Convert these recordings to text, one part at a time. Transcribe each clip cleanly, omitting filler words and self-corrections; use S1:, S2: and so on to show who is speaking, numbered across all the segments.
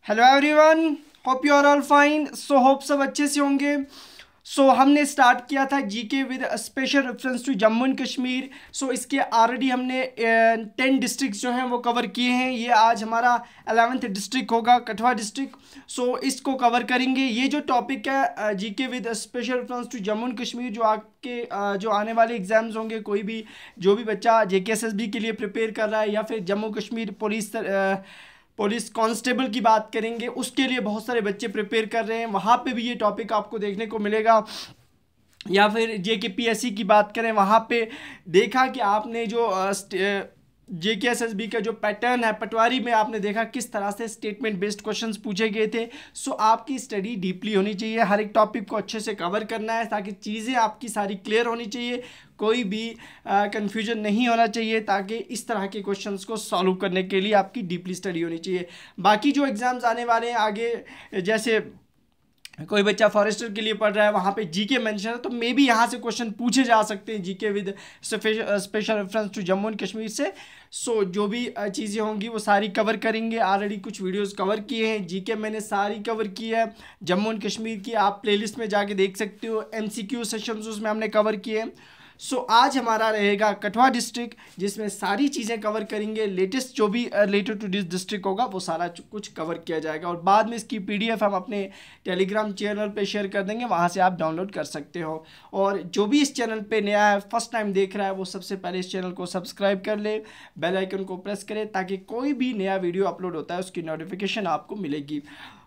S1: Hello everyone, hope you are all fine. Hope सब अच्छे से होंगे। हमने स्टार्ट किया था GK with special reference to Jammu and Kashmir. इसके ऑलरेडी हमने 10 डिस्ट्रिक्ट जो हैं वो कवर किए हैं। ये आज हमारा 11th डिस्ट्रिक्ट होगा, कठुआ डिस्ट्रिक्ट। इसको कवर करेंगे। ये जो टॉपिक है GK with special reference to Jammu and Kashmir, जो आपके जो आने वाले एग्जाम्स होंगे, कोई भी जो भी बच्चा JKSSB के लिए प्रिपेयर कर रहा है या फिर जम्मू कश्मीर पुलिस कांस्टेबल की बात करेंगे, उसके लिए बहुत सारे बच्चे प्रिपेयर कर रहे हैं। वहाँ पे भी ये टॉपिक आपको देखने को मिलेगा। या फिर JKPSC की बात करें, वहाँ पे देखा कि आपने जो JKSSB का जो पैटर्न है, पटवारी में आपने देखा किस तरह से स्टेटमेंट बेस्ड क्वेश्चंस पूछे गए थे। आपकी स्टडी डीपली होनी चाहिए, हर एक टॉपिक को अच्छे से कवर करना है ताकि चीज़ें आपकी सारी क्लियर होनी चाहिए, कोई भी कंफ्यूजन नहीं होना चाहिए, ताकि इस तरह के क्वेश्चंस को सॉल्व करने के लिए आपकी डीपली स्टडी होनी चाहिए। बाकी जो एग्ज़ाम्स आने वाले हैं आगे, जैसे कोई बच्चा फॉरेस्टर के लिए पढ़ रहा है, वहाँ पे जीके मेंशन है, तो मे बी यहाँ से क्वेश्चन पूछे जा सकते हैं GK with special reference to Jammu and Kashmir से। जो भी चीज़ें होंगी वो सारी कवर करेंगे। ऑलरेडी कुछ वीडियोस कवर किए हैं, जीके मैंने सारी कवर की है जम्मू एंड कश्मीर की, आप प्लेलिस्ट में जाके देख सकते हो। MCQ सेशंस उसमें हमने कवर किए हैं। आज हमारा रहेगा कठुआ डिस्ट्रिक्ट, जिसमें सारी चीज़ें कवर करेंगे। लेटेस्ट जो भी रिलेटेड टू दिस डिस्ट्रिक्ट होगा वो सारा कुछ कवर किया जाएगा, और बाद में इसकी PDF हम अपने टेलीग्राम चैनल पे शेयर कर देंगे, वहाँ से आप डाउनलोड कर सकते हो। और जो भी इस चैनल पे नया है, फर्स्ट टाइम देख रहा है, वो सबसे पहले इस चैनल को सब्सक्राइब कर ले, बेल आइकन को प्रेस करें, ताकि कोई भी नया वीडियो अपलोड होता है उसकी नोटिफिकेशन आपको मिलेगी।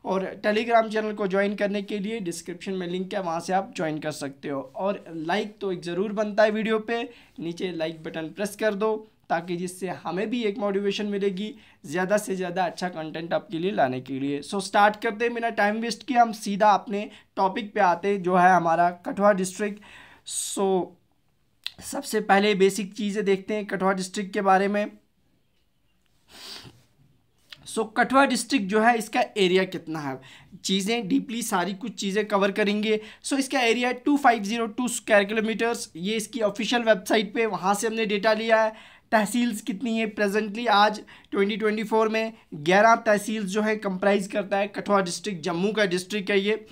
S1: और टेलीग्राम चैनल को ज्वाइन करने के लिए डिस्क्रिप्शन में लिंक है, वहाँ से आप ज्वाइन कर सकते हो। और लाइक तो एक ज़रूर बनता है वीडियो पे, नीचे लाइक बटन प्रेस कर दो, ताकि जिससे हमें भी एक मोटिवेशन मिलेगी ज़्यादा से ज़्यादा अच्छा कंटेंट आपके लिए लाने के लिए। स्टार्ट करते हैं बिना टाइम वेस्ट किए, हम सीधा अपने टॉपिक पे आते हैं, जो है हमारा कठुआ डिस्ट्रिक्ट। सबसे पहले बेसिक चीज़ें देखते हैं कठुआ डिस्ट्रिक्ट के बारे में। कठुआ डिस्ट्रिक्ट जो है, इसका एरिया कितना है, चीज़ें डीपली सारी कुछ चीज़ें कवर करेंगे। इसका एरिया 2502 स्क्वायर किलोमीटर्स, ये इसकी ऑफिशियल वेबसाइट पे, वहाँ से हमने डेटा लिया है। तहसील्स कितनी है प्रेजेंटली आज 2024 में, 11 तहसील्स जो है कंप्राइज करता है कठुआ डिस्ट्रिक्ट, जम्मू का डिस्ट्रिक्ट है ये।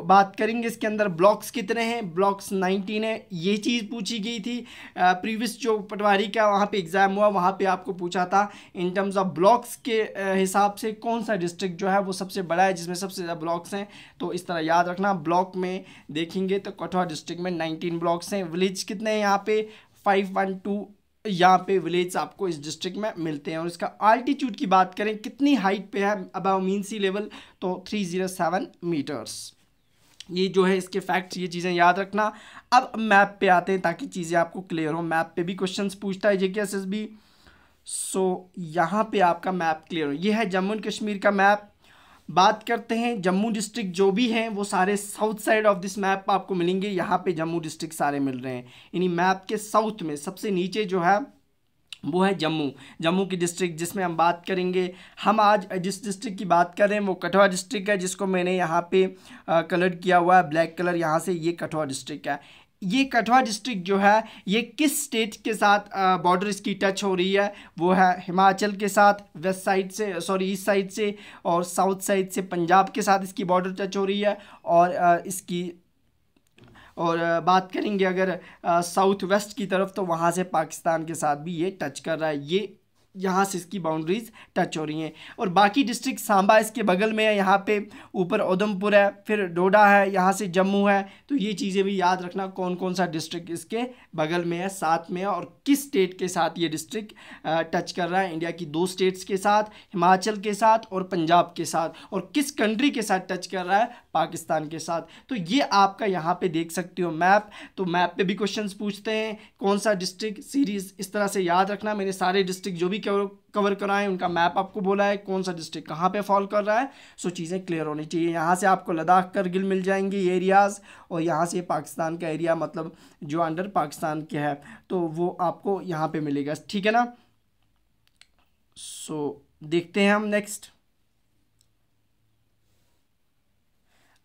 S1: बात करेंगे इसके अंदर ब्लॉक्स कितने हैं, ब्लॉक्स 19 है। ये चीज़ पूछी गई थी प्रीवियस जो पटवारी का वहाँ पे एग्ज़ाम हुआ, वहाँ पे आपको पूछा था इन टर्म्स ऑफ ब्लॉक्स के हिसाब से कौन सा डिस्ट्रिक्ट जो है वो सबसे बड़ा है, जिसमें सबसे ज़्यादा ब्लॉक्स हैं। तो इस तरह याद रखना, ब्लॉक में देखेंगे तो कठुआ डिस्ट्रिक्ट में 19 ब्लॉक्स हैं। विलेज कितने हैं यहाँ पे, 512 यहाँ पे विलेज आपको इस डिस्ट्रिक्ट में मिलते हैं। और इसका आल्टीट्यूड की बात करें, कितनी हाइट पे है अबव मीन सी लेवल, तो 307 मीटर्स। ये जो है इसके फैक्ट्स, ये चीज़ें याद रखना। अब मैप पे आते हैं ताकि चीज़ें आपको क्लियर हो। मैप पे भी क्वेश्चंस पूछता है JKSSB। यहाँ पे आपका मैप क्लियर हो, ये है जम्मू एंड कश्मीर का मैप। बात करते हैं जम्मू डिस्ट्रिक्ट जो भी हैं वो सारे south side of this map आपको मिलेंगे। यहाँ पे जम्मू डिस्ट्रिक्ट सारे मिल रहे हैं, यानी मैप के साउथ में सबसे नीचे जो है वो है जम्मू की डिस्ट्रिक्ट, जिसमें हम बात करेंगे। हम आज जिस डिस्ट्रिक्ट की बात कर रहे हैं वो कठुआ डिस्ट्रिक्ट है, जिसको मैंने यहाँ पे कलर किया हुआ है ब्लैक कलर, यहाँ से ये कठुआ डिस्ट्रिक्ट है। ये कठुआ डिस्ट्रिक्ट जो है ये किस स्टेट के साथ बॉर्डर इसकी टच हो रही है, वो है हिमाचल के साथ वेस्ट साइड से, ईस्ट साइड से, और साउथ साइड से पंजाब के साथ इसकी बॉर्डर टच हो रही है। और बात करेंगे अगर साउथ वेस्ट की तरफ, तो वहाँ से पाकिस्तान के साथ भी ये टच कर रहा है। ये यहाँ से इसकी बाउंड्रीज टच हो रही हैं। और बाकी डिस्ट्रिक्ट, सांबा इसके बगल में है, यहाँ पे ऊपर उधमपुर है, फिर डोडा है, यहाँ से जम्मू है। तो ये चीज़ें भी याद रखना, कौन कौन सा डिस्ट्रिक्ट इसके बगल में है, साथ में है, और किस स्टेट के साथ ये डिस्ट्रिक्ट टच कर रहा है। इंडिया की 2 स्टेट्स के साथ, हिमाचल के साथ और पंजाब के साथ, और किस कंट्री के साथ टच कर रहा है, पाकिस्तान के साथ। तो ये आपका यहाँ पे देख सकते हो मैप। तो मैप पे भी क्वेश्चंस पूछते हैं, कौन सा डिस्ट्रिक्ट, सीरीज इस तरह से याद रखना। मैंने सारे डिस्ट्रिक्ट जो भी कवर कराएं उनका मैप आपको बोला है, कौन सा डिस्ट्रिक्ट कहाँ पे फॉल कर रहा है। चीज़ें क्लियर होनी चाहिए। यहाँ से आपको लद्दाख करगिल मिल जाएंगे एरियाज़, और यहाँ से पाकिस्तान का एरिया, मतलब जो अंडर पाकिस्तान के है, तो वो आपको यहाँ पे मिलेगा, ठीक है ना। देखते हैं हम नेक्स्ट।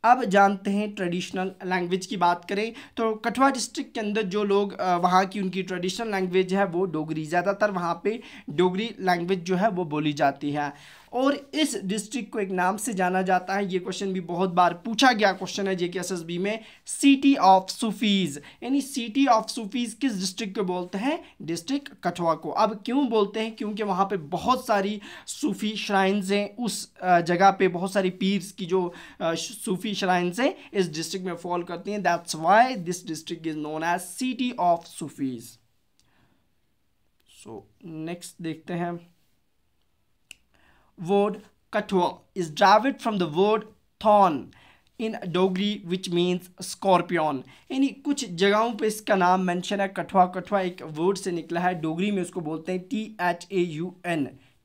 S1: अब जानते हैं ट्रेडिशनल लैंग्वेज की बात करें तो कठुआ डिस्ट्रिक्ट के अंदर जो लोग वहाँ की उनकी ट्रेडिशनल लैंग्वेज है वो डोगरी, ज़्यादातर वहाँ पे डोगरी लैंग्वेज जो है वो बोली जाती है। और इस डिस्ट्रिक्ट को एक नाम से जाना जाता है, ये क्वेश्चन भी बहुत बार पूछा गया क्वेश्चन है जेके एसएसबी में, सिटी ऑफ सूफीज, यानी सिटी ऑफ सूफीज किस डिस्ट्रिक्ट को बोलते हैं, डिस्ट्रिक्ट कठुआ को। अब क्यों बोलते हैं, क्योंकि वहाँ पे बहुत सारी सूफी श्राइन्स हैं, उस जगह पे बहुत सारी पीर्स की जो सूफी श्राइन्स हैं इस डिस्ट्रिक्ट में फॉल करती हैं, that's why this district is known as city of Sufis. So next देखते हैं, word Kathua is derived from the word thorn in Dogri which means scorpion, यानी कुछ जगहों पे इसका नाम मेंशन है कठुआ। कठुआ एक वर्ड से निकला है, डोगरी में उसको बोलते हैं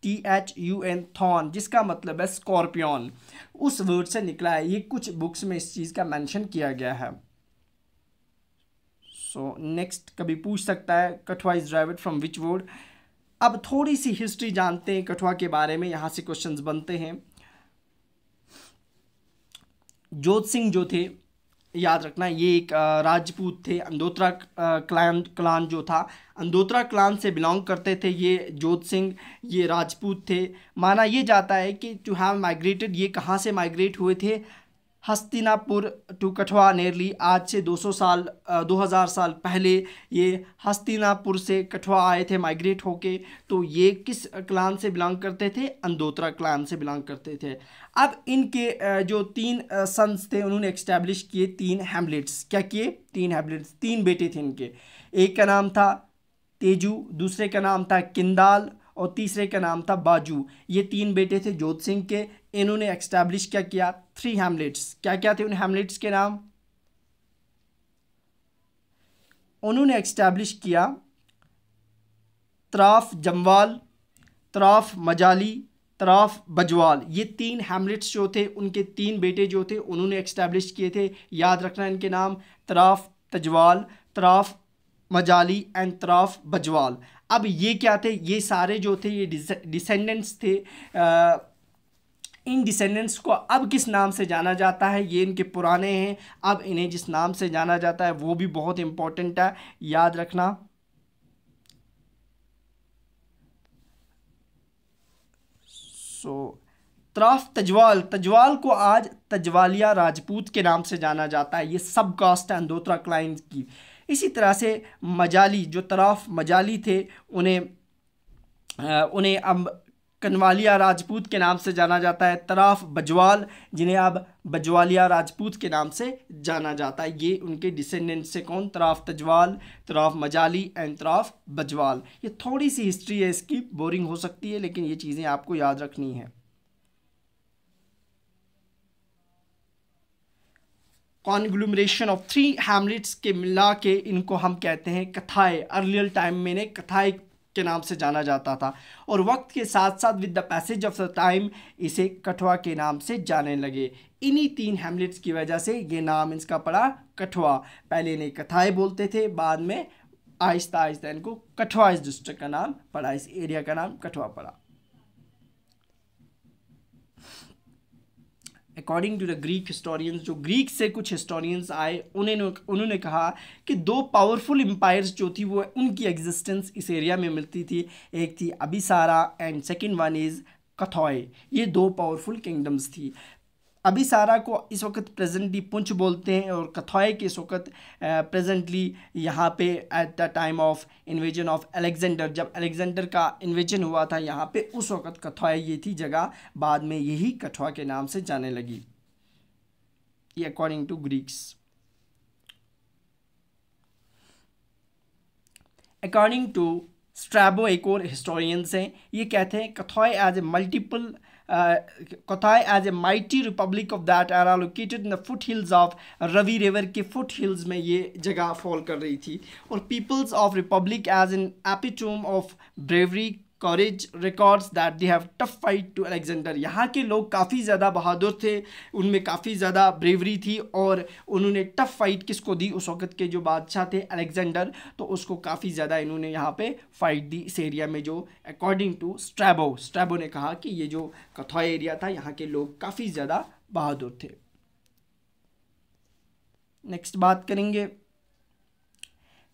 S1: THAUN थॉर्न, जिसका मतलब है स्कॉर्पियन, उस वर्ड से निकला है। ये कुछ बुक्स में इस चीज़ का मेंशन किया गया है। सो नेक्स्ट कभी पूछ सकता है Kathua is derived from which word. अब थोड़ी सी हिस्ट्री जानते हैं कठुआ के बारे में, यहाँ से क्वेश्चंस बनते हैं। जोत सिंह जो थे, याद रखना ये एक राजपूत थे, अंदोत्रा क्लान जो था, अंदोत्रा क्लान से बिलोंग करते थे ये जोत सिंह, ये राजपूत थे। माना ये जाता है कि टू हैव माइग्रेटेड, ये कहाँ से माइग्रेट हुए थे, हस्तिनापुर टू कठुआ नियरली, आज से 2000 साल पहले ये हस्तिनापुर से कठुआ आए थे माइग्रेट होके। तो ये किस क्लान से बिलोंग करते थे, अंदोत्रा क्लान से बिलोंग करते थे। अब इनके जो 3 सन्स थे उन्होंने एक्स्टैब्लिश किए 3 हैमलेट्स। क्या किए, 3 हैमलेट्स, 3 बेटे थे इनके। एक का नाम था तेजू, दूसरे का नाम था किंदाल और तीसरे का नाम था बाजू। ये 3 बेटे थे जोत सिंह के। इन्होंने एक्स्टैब्लिश क्या किया, 3 हैमलेट्स। क्या क्या थे उन हैमलेट्स के नाम, उन्होंने एक्स्टैब्लिश किया तराफ जमवाल, तराफ मजाली, तराफ बजवाल। ये 3 हैमलेट्स जो थे उनके 3 बेटे जो थे उन्होंने एक्स्टैब्लिश किए थे। याद रखना इनके नाम, तराफ तजवाल, तराफ मजाली एंड तराफ बजवाल। अब ये क्या थे, ये सारे जो थे ये डिसेंडेंट्स थे। इन डिसेंडेंट्स को अब किस नाम से जाना जाता है, ये इनके पुराने हैं, अब इन्हें जिस नाम से जाना जाता है वो भी बहुत इंपॉर्टेंट है, याद रखना। तराफ तजवाल, तजवाल को आज तजवालिया राजपूत के नाम से जाना जाता है, ये सब कास्ट है अंदोत्रा क्लाइन की। इसी तरह से मजाली, जो तराफ मजाली थे उन्हें अब कनवालिया राजपूत के नाम से जाना जाता है। तराफ बजवाल, जिन्हें अब बजवालिया राजपूत के नाम से जाना जाता है, ये उनके डिसेंडेंट्स से कौन, तराफ तजवाल, तराफ मजाली एंड तराफ बजवाल। ये थोड़ी सी हिस्ट्री है इसकी, बोरिंग हो सकती है लेकिन ये चीज़ें आपको याद रखनी है। कॉन्ग्लूमरेशन ऑफ 3 हैमलेट्स के मिला के इनको हम कहते हैं कथाए। अर्लियर टाइम में इन्हें कथाए के नाम से जाना जाता था और वक्त के साथ साथ with the passage of the time इसे कठुआ के नाम से जाने लगे। इन्हीं 3 हैमलेट्स की वजह से ये नाम इसका पड़ा कठुआ। पहले इन्हें कथाए बोलते थे, बाद में आहिस्ता आहिस्ता इनको कठुआ इस डिस्ट्रिक्ट का नाम पड़ा, इस एरिया का नाम कठुआ पड़ा। According to the Greek historians, जो ग्रीक से कुछ हिस्टोरियंस आए उन्होंने कहा कि 2 पावरफुल एम्पायर्स जो थी वो उनकी एग्जिस्टेंस इस एरिया में मिलती थी। एक थी अबिसारा एंड सेकंड वन इज़ कथॉय। ये 2 पावरफुल किंगडम्स थी। अबिसारा को इस वक्त प्रेजेंटली पुंछ बोलते हैं और कथॉय के इस वक्त प्रेजेंटली यहाँ पे at the time of invasion of Alexander, जब अलेक्जेंडर का इन्वेजन हुआ था यहाँ पे, उस वक्त कथॉय ये थी जगह, बाद में यही कठुआ के नाम से जाने लगी, ये according to Greeks. According to Strabo, एक और हिस्टोरियंस हैं, ये कहते हैं Kathai as a Kathai as a mighty republic of that era located in the foothills of Ravi River के foothills में ये जगह फॉल कर रही थी। और peoples of republic as an epitome of bravery, courage, records that they have tough fight to Alexander। यहाँ के लोग काफ़ी ज़्यादा बहादुर थे, उनमें काफ़ी ज़्यादा ब्रेवरी थी और उन्होंने टफ फाइट किसको दी, उस वक्त के जो बादशाह थे अलेक्जेंडर, तो उसको काफ़ी ज़्यादा इन्होंने यहाँ पे फाइट दी इस एरिया में। जो अकॉर्डिंग टू स्ट्रैबो ने कहा कि ये जो कथॉय एरिया था यहाँ के लोग काफ़ी ज़्यादा बहादुर थे। नेक्स्ट बात करेंगे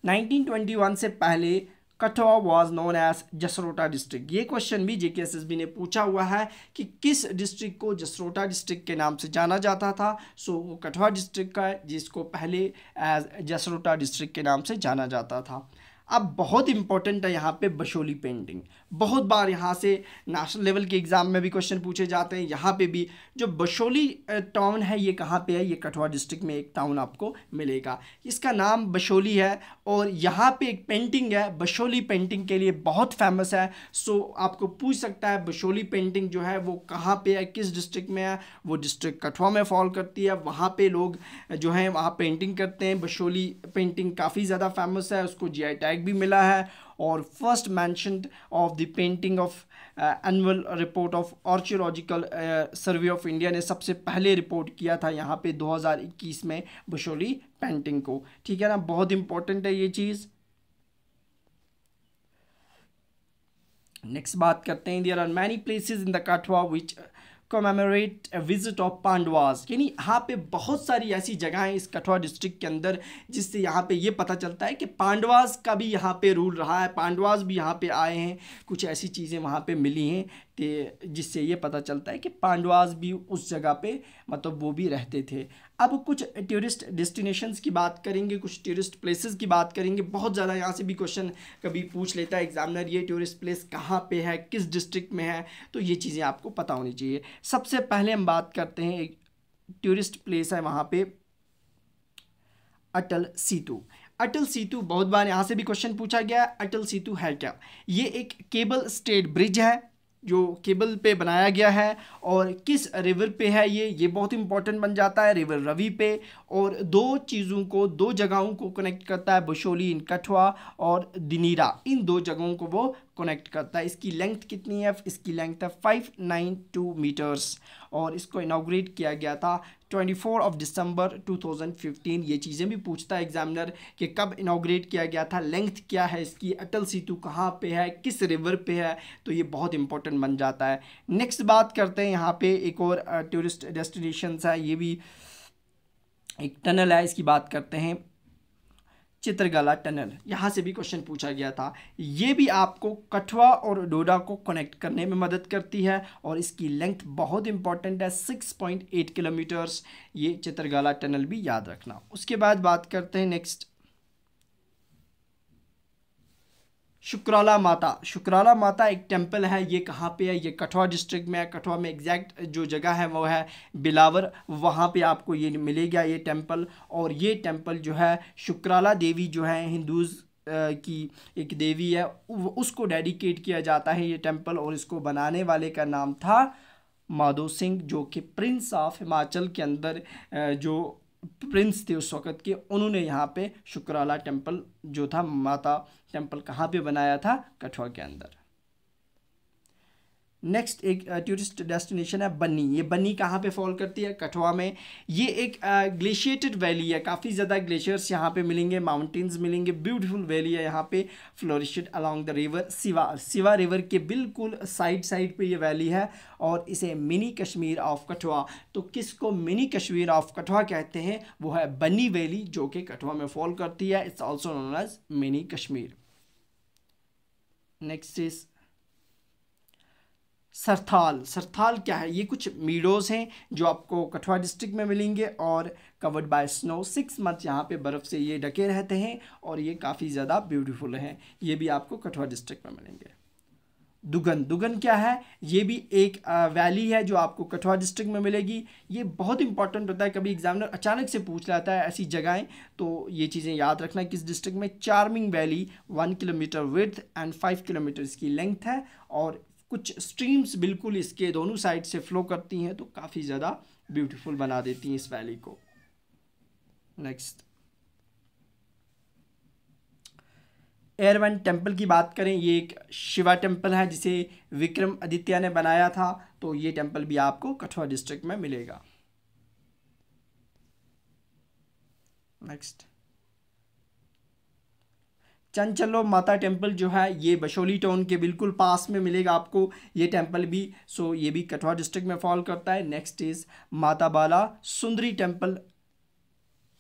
S1: 1921 से पहले Kathua was known as Jasrota district. ये क्वेश्चन भी जेकेएसएसबी ने पूछा हुआ है कि किस डिस्ट्रिक्ट को जसरोटा डिस्ट्रिक्ट के नाम से जाना जाता था। सो वो कठुआ डिस्ट्रिक्ट का है जिसको पहले एज जसरोटा डिस्ट्रिक्ट के नाम से जाना जाता था। अब बहुत इंपॉर्टेंट है यहाँ पे बशोली पेंटिंग। बहुत बार यहाँ से नेशनल लेवल के एग्ज़ाम में भी क्वेश्चन पूछे जाते हैं। यहाँ पे भी जो बशोली टाउन है ये कहाँ पे है, ये कठुआ डिस्ट्रिक्ट में एक टाउन आपको मिलेगा, इसका नाम बशोली है। और यहाँ पे एक पेंटिंग है, बशोली पेंटिंग के लिए बहुत फेमस है। सो आपको पूछ सकता है बशोली पेंटिंग जो है वो कहाँ पे है, किस डिस्ट्रिक्ट में है। वो डिस्ट्रिक्ट कठुआ में फॉल करती है, वहाँ पे लोग जो हैं वहाँ पेंटिंग करते हैं। बशोली पेंटिंग काफ़ी ज़्यादा फेमस है, उसको जीआई टैग भी मिला है। और first mentioned of the painting of annual report of archaeological survey of India ने सबसे पहले रिपोर्ट किया था यहाँ पे 2021 में बशोली पेंटिंग को। ठीक है ना, बहुत इंपॉर्टेंट है ये चीज़। नेक्स्ट बात करते हैं, there are many places in the Kathua which commemorate a visit of Pandavas. यानी यहाँ पे बहुत सारी ऐसी जगह हैं इस कठुआ डिस्ट्रिक्ट के अंदर जिससे यहाँ पे ये पता चलता है कि पांडवास का भी यहाँ पे रूल रहा है, पांडवास भी यहाँ पे आए हैं, कुछ ऐसी चीज़ें वहाँ पे मिली हैं जिससे ये पता चलता है कि पांडवास भी उस जगह पे मतलब वो भी रहते थे। अब कुछ टूरिस्ट डेस्टिनेशंस की बात करेंगे, कुछ टूरिस्ट प्लेसेस की बात करेंगे। बहुत ज़्यादा यहाँ से भी क्वेश्चन कभी पूछ लेता है एग्जामिनर, ये टूरिस्ट प्लेस कहाँ पे है, किस डिस्ट्रिक्ट में है, तो ये चीज़ें आपको पता होनी चाहिए। सबसे पहले हम बात करते हैं, एक टूरिस्ट प्लेस है वहाँ पे अटल सेतु। अटल सेतु बहुत बार यहाँ से भी क्वेश्चन पूछा गया है। अटल सेतु है क्या? ये एक केबल स्टेड ब्रिज है जो केबल पे बनाया गया है। और किस रिवर पे है ये बहुत इंपॉर्टेंट बन जाता है, रिवर रवि पे। और दो चीज़ों को, दो जगहों को कनेक्ट करता है, बशोली इन कठुआ और दिनीरा, इन दो जगहों को वो कनेक्ट करता है। इसकी लेंथ कितनी है? इसकी लेंथ है 592 मीटर्स। और इसको इनॉग्रेट किया गया था 24 दिसंबर 2015। ये चीज़ें भी पूछता है एग्जामिनर कि कब इनॉग्रेट किया गया था, लेंथ क्या है इसकी, अटल सेतु कहाँ पे है, किस रिवर पे है, तो ये बहुत इंपॉर्टेंट बन जाता है। नेक्स्ट बात करते हैं, यहाँ पे एक और टूरिस्ट डेस्टिनेशन है, ये भी एक टनल है, इसकी बात करते हैं, चित्रगला टनल। यहाँ से भी क्वेश्चन पूछा गया था। ये भी आपको कठुआ और डोडा को कनेक्ट करने में मदद करती है और इसकी लेंथ बहुत इंपॉर्टेंट है, 6.8 किलोमीटर्स। ये चित्रगला टनल भी याद रखना। उसके बाद बात करते हैं नेक्स्ट, शुक्राला माता। शुक्राला माता एक टेम्पल है, ये कहाँ पे है? ये कठुआ डिस्ट्रिक्ट में है। कठुआ में एग्जैक्ट जो जगह है वो है बिलावर, वहाँ पे आपको ये मिलेगा ये टेम्पल। और ये टेम्पल जो है शुक्राला देवी जो है हिंदूज़ की एक देवी है, उसको डेडिकेट किया जाता है ये टेम्पल। और इसको बनाने वाले का नाम था माधो सिंह, जो कि प्रिंस ऑफ हिमाचल के अंदर जो प्रिंस थे उस वक़्त के, उन्होंने यहाँ पे शुक्राला टेम्पल जो था, माता टेम्पल कहाँ पे बनाया था? कठुआ के अंदर। नेक्स्ट एक टूरिस्ट डेस्टिनेशन है बन्नी। ये बन्नी कहाँ पे फॉल करती है? कठुआ में। ये एक ग्लेशिएटेड वैली है, काफ़ी ज़्यादा ग्लेशियर्स यहाँ पे मिलेंगे, माउंटेन्स मिलेंगे, ब्यूटीफुल वैली है यहाँ पे, फ्लोरिशड अलॉन्ग द रिवर सिवा। सिवा रिवर के बिल्कुल साइड पे ये वैली है और इसे मिनी कश्मीर ऑफ कठुआ। तो किसको मिनी कश्मीर ऑफ कठुआ कहते हैं? वो है बन्नी वैली जो कि कठुआ में फॉल करती है। It's also known as mini Kashmir. Next is Sarthal. Sarthal क्या है? ये कुछ मीडोज़ हैं जो आपको कठुआ डिस्ट्रिक्ट में मिलेंगे और कवर्ड बाय स्नो। 6 मंथ यहाँ पे बर्फ़ से ये ढके रहते हैं और ये काफ़ी ज़्यादा ब्यूटीफुल हैं। ये भी आपको कठुआ डिस्ट्रिक्ट में मिलेंगे। दुगन। दुगन क्या है? ये भी एक वैली है जो आपको कठुआ डिस्ट्रिक्ट में मिलेगी। ये बहुत इंपॉर्टेंट होता है, कभी एग्जामिनर अचानक से पूछ लाता है ऐसी जगहें, तो ये चीज़ें याद रखना। किस डिस्ट्रिक्ट में? Charming valley, 1 kilometre width and 5 kilometre इसकी लेंथ है। और कुछ स्ट्रीम्स बिल्कुल इसके दोनों साइड से फ्लो करती हैं तो काफ़ी ज़्यादा ब्यूटीफुल बना देती हैं इस वैली को। नेक्स्ट एरवन टेम्पल की बात करें, ये एक शिवा टेम्पल है जिसे विक्रम आदित्य ने बनाया था। तो ये टेम्पल भी आपको कठुआ डिस्ट्रिक्ट में मिलेगा। नेक्स्ट चंचलो माता टेम्पल जो है ये बशोली टाउन के बिल्कुल पास में मिलेगा आपको ये टेम्पल भी। सो ये भी कठुआ डिस्ट्रिक्ट में फॉल करता है। नेक्स्ट इज माता बाला सुंदरी टेम्पल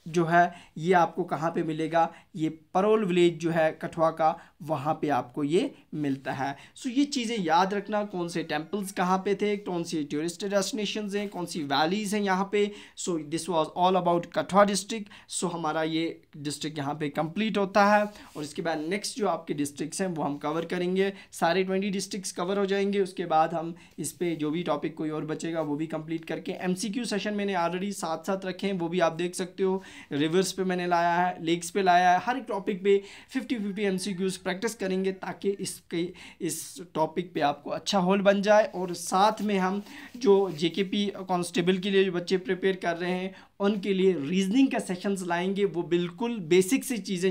S1: जो है ये आपको कहाँ पे मिलेगा, ये परोल विलेज जो है कठुआ का, वहाँ पे आपको ये मिलता है। सो ये चीज़ें याद रखना, कौन से टेम्पल्स कहाँ पे थे, कौन सी टूरिस्ट डेस्टिनेशंस हैं, कौन सी वैलीज़ हैं यहाँ पे। So this was all about Kathua district. So हमारा ये डिस्ट्रिक्ट यहाँ पे कंप्लीट होता है, और इसके बाद नेक्स्ट जो आपके डिस्ट्रिक्ट्स हैं वो हम कवर करेंगे, सारे 20 डिस्ट्रिक्ट्स कवर हो जाएंगे। उसके बाद हम इस पर जो भी टॉपिक कोई और बचेगा वो भी कंप्लीट करके MCQ सेशन मैंने ऑलरेडी साथ साथ रखे हैं, वो भी आप देख सकते हो। रिवर्स पे मैंने लाया है, लेक्स पे लाया है, हर एक टॉपिक पे 50-50 MCQs प्रैक्टिस करेंगे ताकि इस टॉपिक पे आपको अच्छा होल बन जाए। और साथ में हम जो JKP कांस्टेबल के लिए जो बच्चे प्रिपेयर कर रहे हैं उनके लिए रीजनिंग का सेशंस लाएंगे, वो बिल्कुल बेसिक सी चीज़ें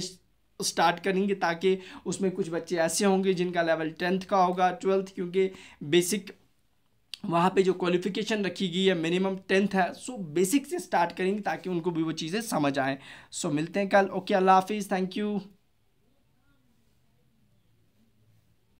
S1: स्टार्ट करेंगे ताकि उसमें कुछ बच्चे ऐसे होंगे जिनका लेवल 10th का होगा, 12th, क्योंकि बेसिक वहाँ पे जो क्वालिफिकेशन रखी गई है मिनिमम 10th है। सो बेसिक से स्टार्ट करेंगे ताकि उनको भी वो चीज़ें समझ आएँ। सो मिलते हैं कल। ओके, अल्लाह हाफिज़, थैंक यू।